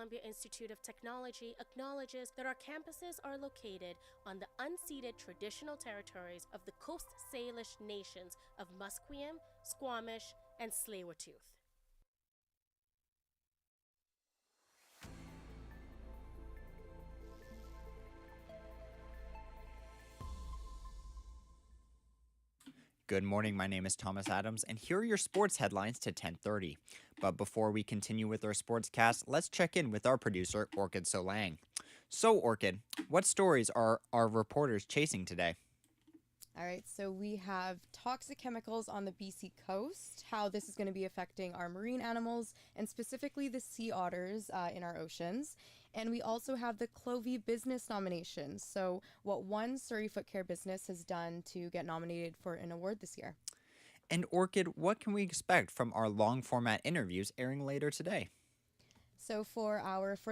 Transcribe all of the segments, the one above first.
Columbia Institute of Technology acknowledges that our campuses are located on the unceded traditional territories of the Coast Salish nations of Musqueam, Squamish, and Tsleil-Waututh. Good morning, my name is Thomas Adams, and here are your sports headlines to 10:30. But before we continue with our sportscast, let's check in with our producer, Orchid Solang. So, Orchid, what stories are our reporters chasing today? All right, so we have toxic chemicals on the BC coast, how this is going to be affecting our marine animals, and specifically the sea otters in our oceans. And we also have the Clovey Business nominations. So what one Surrey Foot Care business has done to get nominated for an award this year. And Orchid, what can we expect from our long format interviews airing later today? So for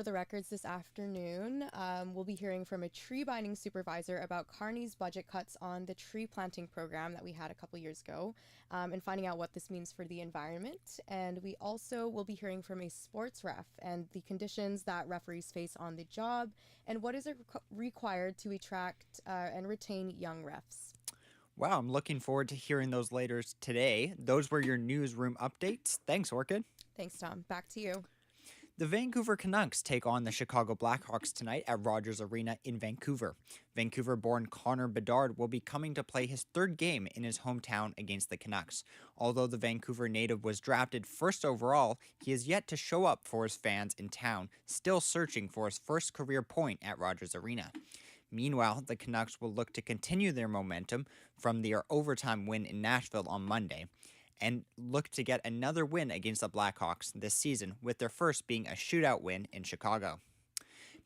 the records this afternoon, we'll be hearing from a tree binding supervisor about Kearney's budget cuts on the tree planting program that we had a couple years ago, and finding out what this means for the environment. And we also will be hearing from a sports ref and the conditions that referees face on the job, and what is required to attract and retain young refs. Wow, I'm looking forward to hearing those later today. Those were your newsroom updates. Thanks, Orchid. Thanks, Tom. Back to you. The Vancouver Canucks take on the Chicago Blackhawks tonight at Rogers Arena in Vancouver. Vancouver-born Connor Bedard will be coming to play his third game in his hometown against the Canucks. Although the Vancouver native was drafted first overall, he has yet to show up for his fans in town, still searching for his first career point at Rogers Arena. Meanwhile, the Canucks will look to continue their momentum from their overtime win in Nashville on Monday, and look to get another win against the Blackhawks this season, with their first being a shootout win in Chicago.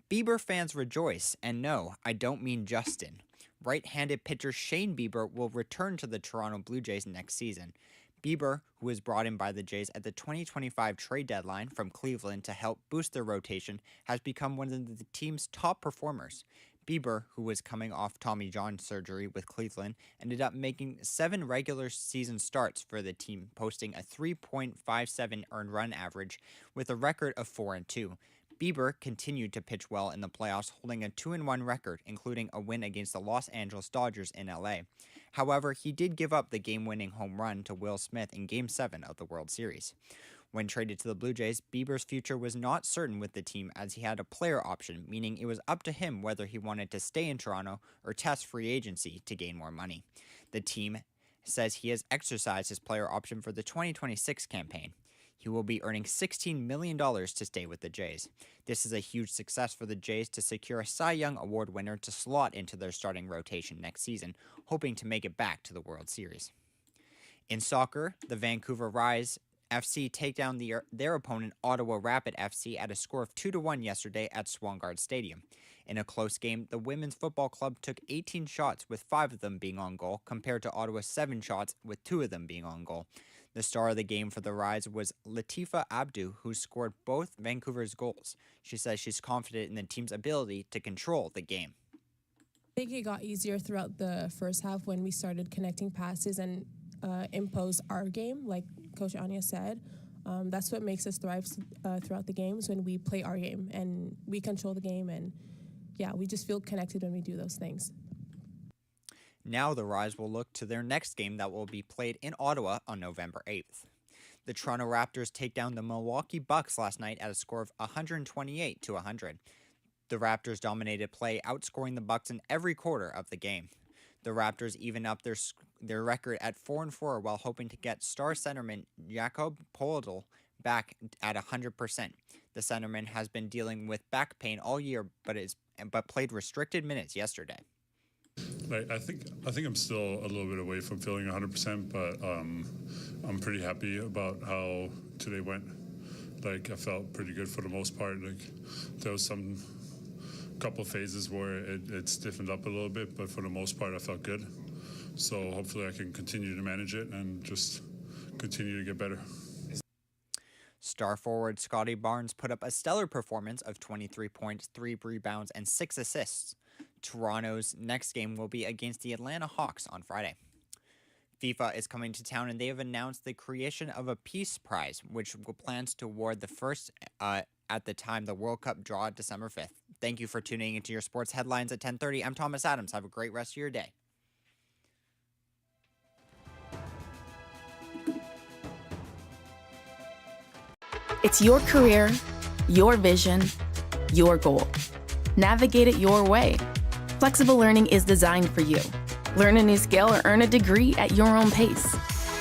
Bieber fans rejoice, and no, I don't mean Justin. Right-handed pitcher Shane Bieber will return to the Toronto Blue Jays next season. Bieber, who was brought in by the Jays at the 2025 trade deadline from Cleveland to help boost their rotation, has become one of the team's top performers. Bieber, who was coming off Tommy John surgery with Cleveland, ended up making 7 regular season starts for the team, posting a 3.57 earned run average with a record of 4-2. Bieber continued to pitch well in the playoffs, holding a 2-1 record, including a win against the Los Angeles Dodgers in LA. However, he did give up the game-winning home run to Will Smith in Game 7 of the World Series. When traded to the Blue Jays, Bieber's future was not certain with the team, as he had a player option, meaning it was up to him whether he wanted to stay in Toronto or test free agency to gain more money. The team says he has exercised his player option for the 2026 campaign. He will be earning $16 million to stay with the Jays. This is a huge success for the Jays to secure a Cy Young Award winner to slot into their starting rotation next season, hoping to make it back to the World Series. In soccer, the Vancouver Rise FC take down their opponent Ottawa Rapid FC at a score of 2-1 yesterday at Swangard Stadium. In a close game, the women's football club took 18 shots with 5 of them being on goal, compared to Ottawa's 7 shots with 2 of them being on goal. The star of the game for the Rise was Latifa Abdu, who scored both Vancouver's goals. She says she's confident in the team's ability to control the game. I think it got easier throughout the first half when we started connecting passes and impose our game, like Coach Anya said. That's what makes us thrive throughout the games, when we play our game and we control the game, and we just feel connected when we do those things. Now the Rise will look to their next game that will be played in Ottawa on November 8th. The Toronto Raptors take down the Milwaukee Bucks last night at a score of 128-100. The Raptors dominated play, outscoring the Bucks in every quarter of the game. The Raptors even up their record at 4-4 while hoping to get star centerman Jakob Poeltl back at 100%. The centerman has been dealing with back pain all year, but played restricted minutes yesterday. I think I'm still a little bit away from feeling 100%, but I'm pretty happy about how today went. I felt pretty good for the most part. There was some couple phases where it stiffened up a little bit, but for the most part I felt good. So hopefully I can continue to manage it and just continue to get better. Star forward Scotty Barnes put up a stellar performance of 23 points, 3 rebounds, and 6 assists. Toronto's next game will be against the Atlanta Hawks on Friday. FIFA is coming to town, and they have announced the creation of a Peace Prize, which plans to award the first at the time the World Cup draw December 5th. Thank you for tuning into your sports headlines at 10:30. I'm Thomas Adams. Have a great rest of your day. It's your career, your vision, your goal. Navigate it your way. Flexible learning is designed for you. Learn a new skill or earn a degree at your own pace.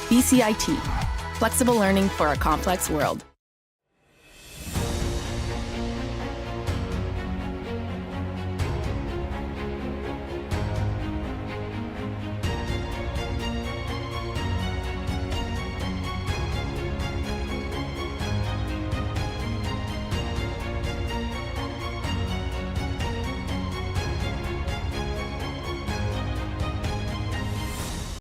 BCIT, flexible learning for a complex world.